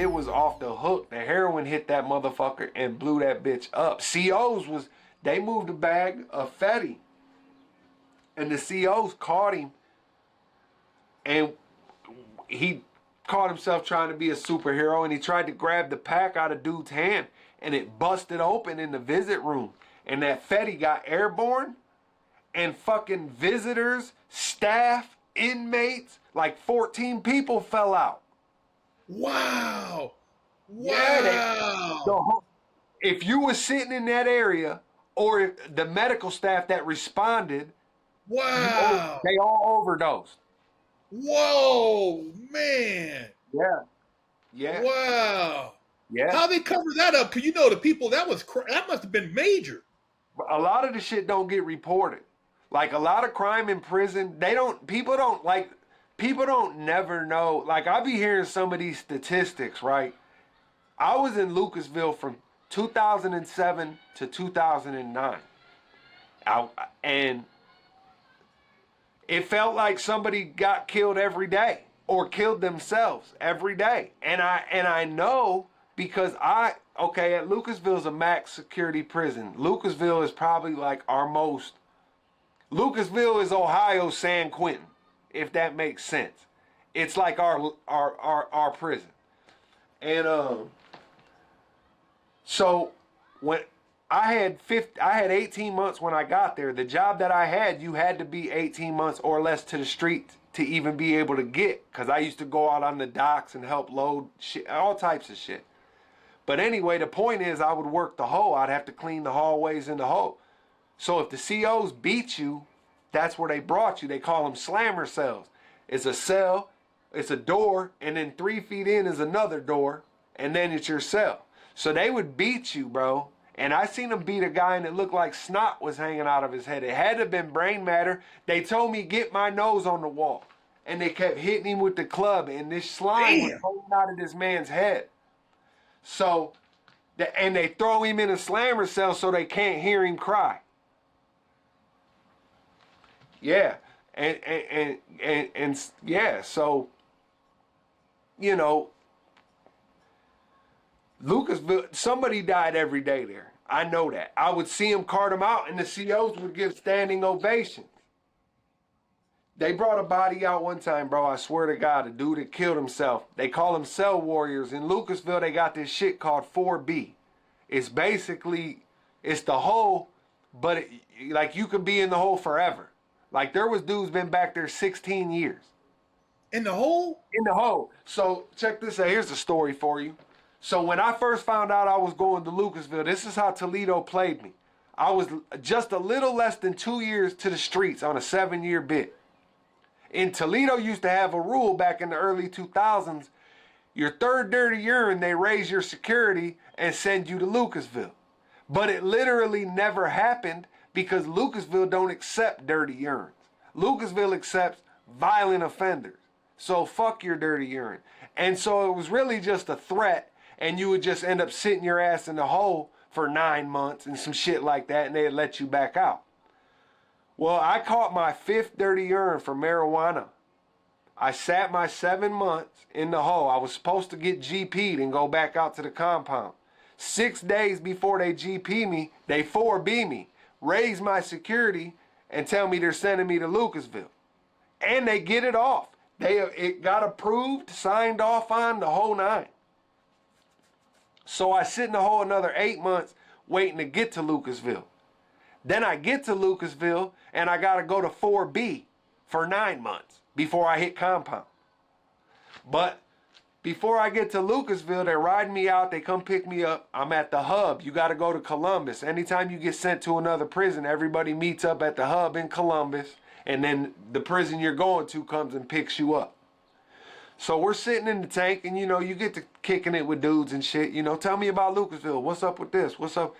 it was off the hook. The heroin hit that motherfucker and blew that bitch up. They moved a bag of Fenty, and the COs caught him, and he caught himself trying to be a superhero, and he tried to grab the pack out of dude's hand, and it busted open in the visit room, and that Fenty got airborne, and fucking visitors, staff, inmates, like 14 people fell out. Wow. Wow. If you were sitting in that area, or if the medical staff that responded, wow, they all overdosed. Whoa, man. Yeah. Yeah. Wow. Yeah. How they cover that up? Because you know the people that must have been major. A lot of the shit don't get reported. Like a lot of crime in prison, people don't never know. Like I be hearing some of these statistics, right? I was in Lucasville from 2007 to 2009. And it felt like somebody got killed every day or killed themselves every day. And I know because at Lucasville is a max security prison. Lucasville is probably like Lucasville is Ohio's San Quentin, if that makes sense. It's like our prison. And so when I had 18 months when I got there. The job that I had, you had to be 18 months or less to the street to even be able to get, because I used to go out on the docks and help load shit, all types of shit. But anyway, the point is I would work the hoe. I'd have to clean the hallways in the hoe. So if the COs beat you, that's where they brought you. They call them slammer cells. It's a cell, it's a door, and then 3 feet in is another door, and then it's your cell. So they would beat you, bro. And I seen them beat a guy and it looked like snot was hanging out of his head. It had to have been brain matter. They told me, get my nose on the wall. And they kept hitting him with the club, and this slime was coming out of this man's head. So, and they throw him in a slammer cell so they can't hear him cry. Yeah. And yeah, so, you know, Lucasville, somebody died every day there. I know that. I would see them cart them out, and the COs would give standing ovations. They brought a body out one time, bro. I swear to God, a dude that killed himself. They call them cell warriors. In Lucasville, they got this shit called 4B. It's basically, it's the hole, but like you could be in the hole forever. Like there was dudes been back there 16 years. In the hole? In the hole. So check this out. Here's the story for you. So when I first found out I was going to Lucasville, this is how Toledo played me. I was just a little less than 2 years to the streets on a 7-year bid. In Toledo used to have a rule back in the early 2000s. Your third dirty urine, they raise your security and send you to Lucasville. But it literally never happened because Lucasville don't accept dirty urines. Lucasville accepts violent offenders. So fuck your dirty urine. And so it was really just a threat. And you would just end up sitting your ass in the hole for 9 months and some shit like that, and they'd let you back out. Well, I caught my 5th dirty urine for marijuana. I sat my 7 months in the hole. I was supposed to get GP'd and go back out to the compound. 6 days before they GP me, they 4B me, raise my security, and tell me they're sending me to Lucasville. And they get it off. It got approved, signed off on, the whole 9. So I sit in the hole another 8 months waiting to get to Lucasville. Then I get to Lucasville and I got to go to 4B for 9 months before I hit compound. But before I get to Lucasville, they're riding me out. They come pick me up. I'm at the hub. You got to go to Columbus. Anytime you get sent to another prison, everybody meets up at the hub in Columbus. And then the prison you're going to comes and picks you up. So we're sitting in the tank, and, you know, you get to kicking it with dudes and shit. You know, tell me about Lucasville. What's up with this? What's up?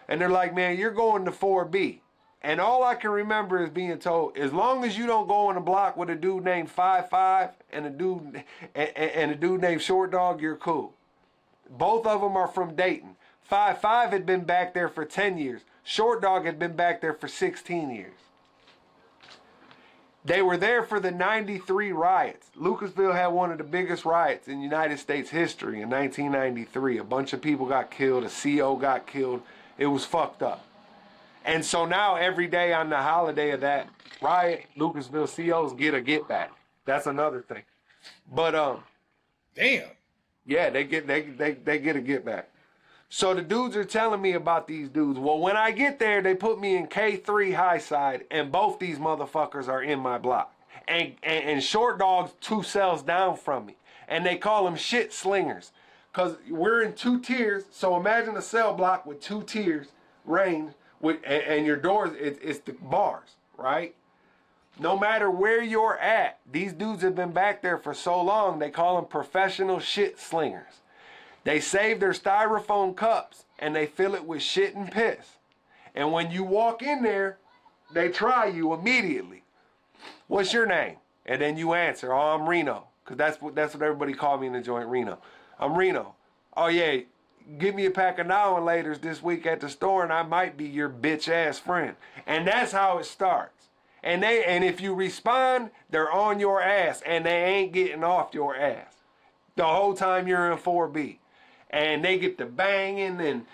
And they're like, man, you're going to 4B. And all I can remember is being told, as long as you don't go on a block with a dude named 5'5" and a dude named Short Dog, you're cool. Both of them are from Dayton. 5'5" had been back there for 10 years. Short Dog had been back there for 16 years. They were there for the 93 riots. Lucasville had one of the biggest riots in United States history in 1993. A bunch of people got killed. A CO got killed. It was fucked up. And so now every day on the holiday of that riot, Lucasville COs get a get back. That's another thing. But Damn. yeah, they get a get back. So the dudes are telling me about these dudes. Well, when I get there, they put me in K3 high side, and both these motherfuckers are in my block. And Short Dog's 2 cells down from me. And they call them shit slingers. Because we're in 2 tiers. So imagine a cell block with 2 tiers, range, and your doors, it's the bars, right? No matter where you're at, these dudes have been back there for so long, they call them professional shit slingers. They save their styrofoam cups and they fill it with shit and piss. And when you walk in there, they try you immediately. What's your name? And then you answer, oh, I'm Reno. Because that's what everybody called me in the joint, Reno. I'm Reno. Oh, yeah, give me a pack of now and laters this week at the store and I might be your bitch ass friend. And that's how it starts. And if you respond, they're on your ass and they ain't getting off your ass the whole time you're in 4B. And they get the banging and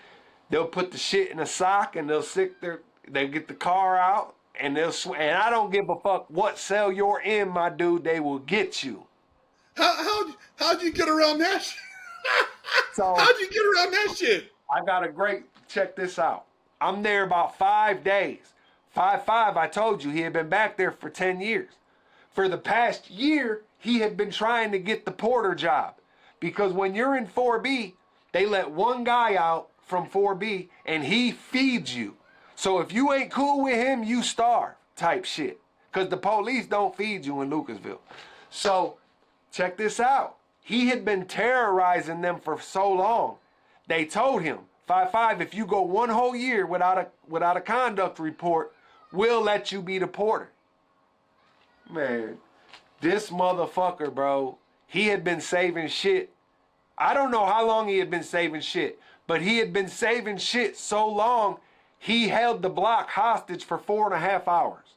they'll put the shit in a sock and they'll get the car out and and I don't give a fuck what cell you're in, my dude, they will get you. How'd you get around that shit? So how'd you get around that shit? I got a great, check this out. I'm there about 5 days. 5, I told you, he had been back there for 10 years. For the past year, he had been trying to get the porter job. Because when you're in 4B, they let one guy out from 4B and he feeds you. So if you ain't cool with him, you starve type shit. Because the police don't feed you in Lucasville. So check this out. He had been terrorizing them for so long. They told him, 5, if you go 1 whole year without a conduct report, we'll let you be the porter. Man, this motherfucker, bro, he had been saving shit. I don't know how long he had been saving shit, but he had been saving shit so long, he held the block hostage for 4.5 hours.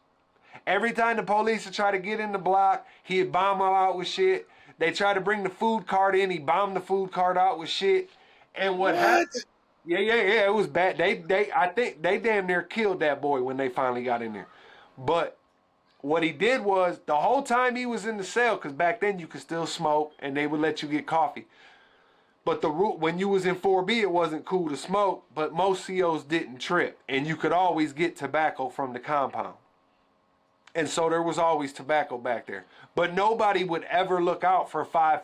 Every time the police would try to get in the block, he'd bomb them out with shit. They tried to bring the food cart in, he bombed the food cart out with shit. And what happened? Yeah, it was bad. I think they damn near killed that boy when they finally got in there. But what he did was, the whole time he was in the cell, because back then you could still smoke and they would let you get coffee. But when you was in 4B, it wasn't cool to smoke, but most COs didn't trip. And you could always get tobacco from the compound. And so there was always tobacco back there. But nobody would ever look out for 5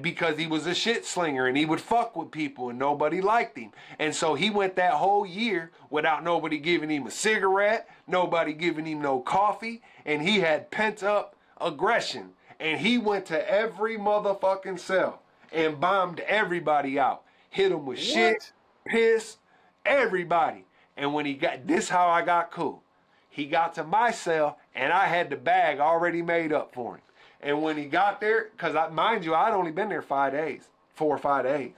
because he was a shit slinger and he would fuck with people and nobody liked him. And so he went that whole year without nobody giving him a cigarette, nobody giving him no coffee, and he had pent up aggression. And he went to every motherfucking cell and bombed everybody out. Hit them with shit, piss, everybody. And when he got, this how I got cool. He got to my cell and I had the bag already made up for him. And when he got there, because mind you, I'd only been there 5 days, 4 or 5 days.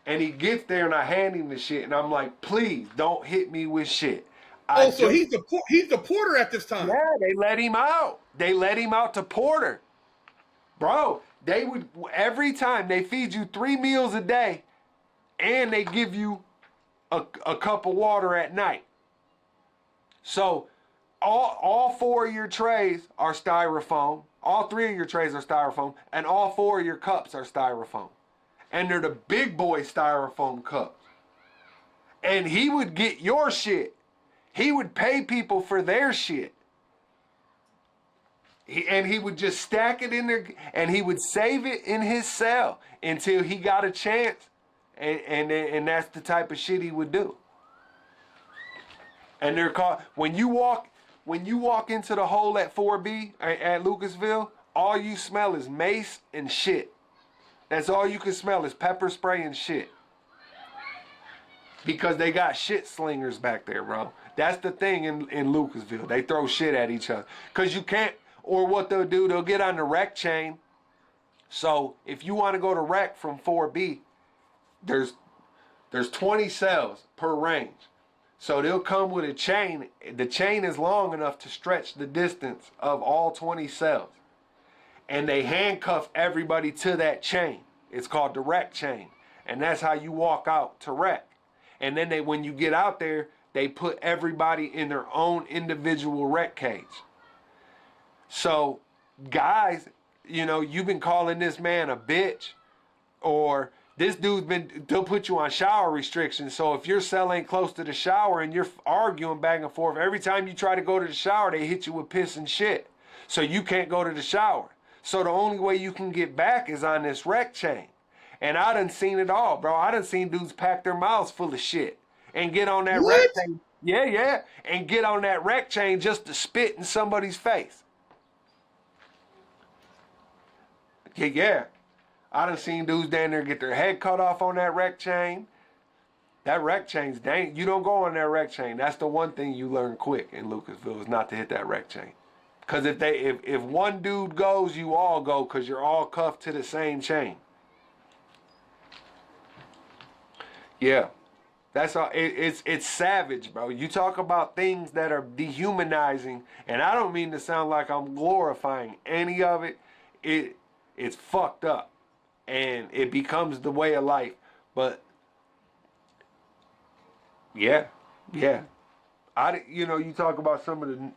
And he gets there and I hand him the shit and I'm like, please don't hit me with shit. So he's the porter at this time. Yeah, they let him out. They let him out to porter. Bro, they would, every time they feed you 3 meals a day and they give you a cup of water at night. So all 4 of your trays are styrofoam. All 3 of your trays are styrofoam, and all 4 of your cups are styrofoam. And they're the big boy styrofoam cups. And he would get your shit. He would pay people for their shit. And he would just stack it in there, and he would save it in his cell until he got a chance. And that's the type of shit he would do. And they're called, when you walk into the hole at 4B at Lucasville, all you smell is mace and shit. That's all you can smell is pepper spray and shit. Because they got shit slingers back there, bro. That's the thing in Lucasville. They throw shit at each other. Because you can't, or what they'll do, they'll get on the rec chain. So if you want to go to rec from 4B, there's 20 cells per range. So they'll come with a chain. The chain is long enough to stretch the distance of all 20 cells. And they handcuff everybody to that chain. It's called the rec chain. And that's how you walk out to rec. And then when you get out there, they put everybody in their own individual rec cage. So guys, you've been calling this man a bitch, or this they'll put you on shower restrictions. So if your cell ain't close to the shower and you're arguing back and forth, every time you try to go to the shower, they hit you with piss and shit. So you can't go to the shower. So the only way you can get back is on this rec chain. And I done seen it all, bro. I done seen dudes pack their mouths full of shit and get on that rec chain. Yeah. And get on that rec chain just to spit in somebody's face. Yeah. I done seen dudes down there get their head cut off on that rec chain. That rec chain's dang. You don't go on that rec chain. That's the one thing you learn quick in Lucasville is not to hit that rec chain. Because if one dude goes, you all go because you're all cuffed to the same chain. Yeah. That's all. It's savage, bro. You talk about things that are dehumanizing, and I don't mean to sound like I'm glorifying any of it. It's fucked up, and it becomes the way of life. But yeah. You talk about some of the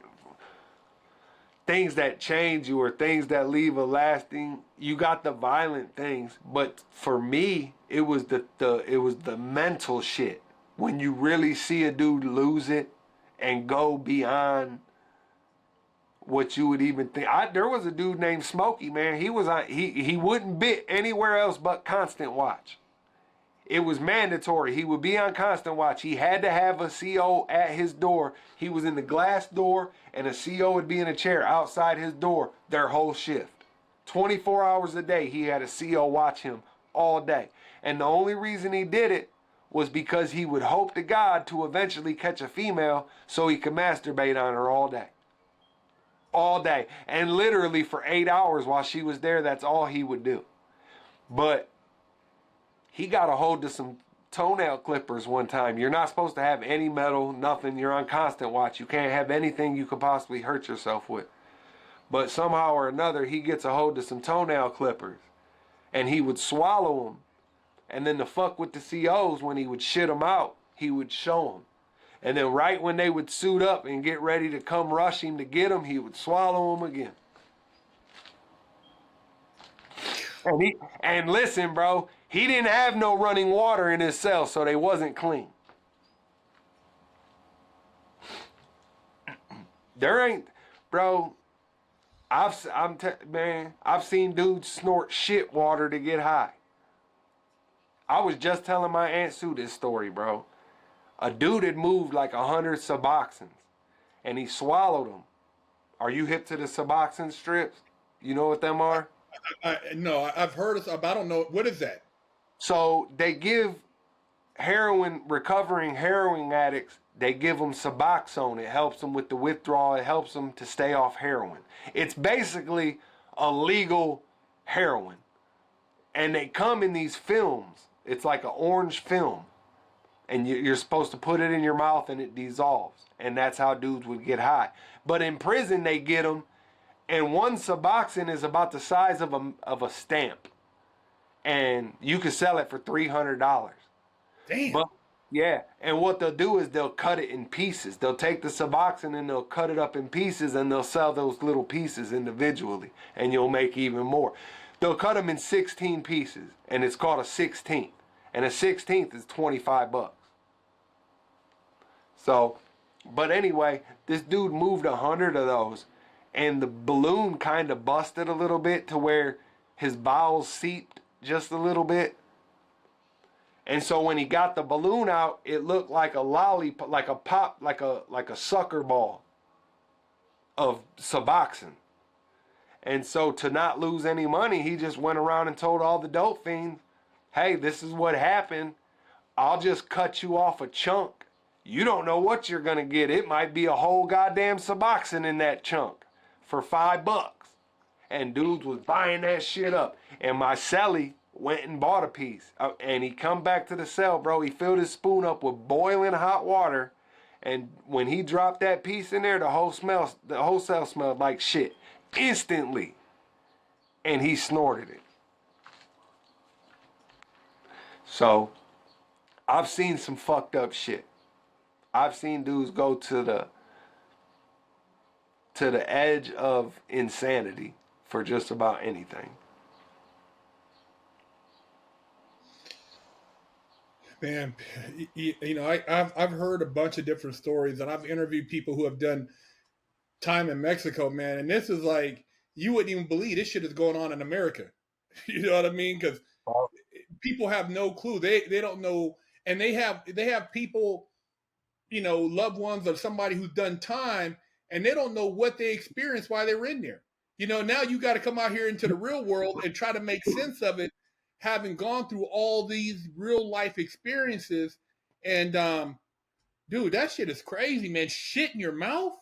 things that change you or things that leave a lasting. You got the violent things, but for me, it was the mental shit. When you really see a dude lose it and go beyond what you would even think. There was a dude named Smokey, man. He wouldn't bit anywhere else but Constant Watch. It was mandatory. He would be on Constant Watch. He had to have a CO at his door. He was in the glass door, and a CO would be in a chair outside his door their whole shift. 24 hours a day, he had a CO watch him all day. And the only reason he did it was because he would hope to God to eventually catch a female so he could masturbate on her all day. All day. And literally for 8 hours while she was there, that's all he would do. But he got a hold of some toenail clippers one time. You're not supposed to have any metal, nothing. You're on Constant Watch. You can't have anything you could possibly hurt yourself with. But somehow or another, he gets a hold of some toenail clippers. And he would swallow them. And then to fuck with the COs, when he would shit them out, he would show them. And then right when they would suit up and get ready to come rush him to get them, he would swallow them again. And listen, bro, he didn't have no running water in his cell, so they wasn't clean. There ain't, bro. I've seen dudes snort shit water to get high. I was just telling my Aunt Sue this story, bro. A dude had moved like 100 Suboxones, and he swallowed them. Are you hip to the Suboxone strips? You know what them are? No, I've heard of. I don't know. What is that? So they give recovering heroin addicts, they give them Suboxone. It helps them with the withdrawal. It helps them to stay off heroin. It's basically a legal heroin. And they come in these films. It's like an orange film. And you're supposed to put it in your mouth and it dissolves. And that's how dudes would get high. But in prison, they get them. And one Suboxone is about the size of a stamp. And you can sell it for $300. Damn. But, yeah. And what they'll do is they'll cut it in pieces. They'll take the Suboxone and they'll cut it up in pieces and they'll sell those little pieces individually. And you'll make even more. They'll cut them in 16 pieces. And it's called a 16th. And a 16th is $25. So, but anyway, this dude moved 100 of those. And the balloon kind of busted a little bit to where his bowels seeped just a little bit. And so when he got the balloon out, it looked like a lollipop, like a sucker ball of Suboxone. And so to not lose any money, he just went around and told all the dope fiends, hey, this is what happened. I'll just cut you off a chunk. You don't know what you're going to get. It might be a whole goddamn Suboxone in that chunk for $5. And dudes was buying that shit up. And my cellie went and bought a piece. And he come back to the cell, bro. He filled his spoon up with boiling hot water And when he dropped that piece in there, the whole cell smelled like shit instantly. And he snorted it. So, I've seen some fucked up shit. I've seen dudes go to the edge of insanity for just about anything. Man, you know, I've heard a bunch of different stories, and I've interviewed people who have done time in Mexico, man. And this is like, you wouldn't even believe this shit is going on in America. You know what I mean? Because people have no clue. They don't know, and they have people, you know, loved ones of somebody who's done time, and they don't know what they experienced while they were in there. You know, now you got to come out here into the real world and try to make sense of it, having gone through all these real life experiences. And dude, that shit is crazy, man. Shit in your mouth.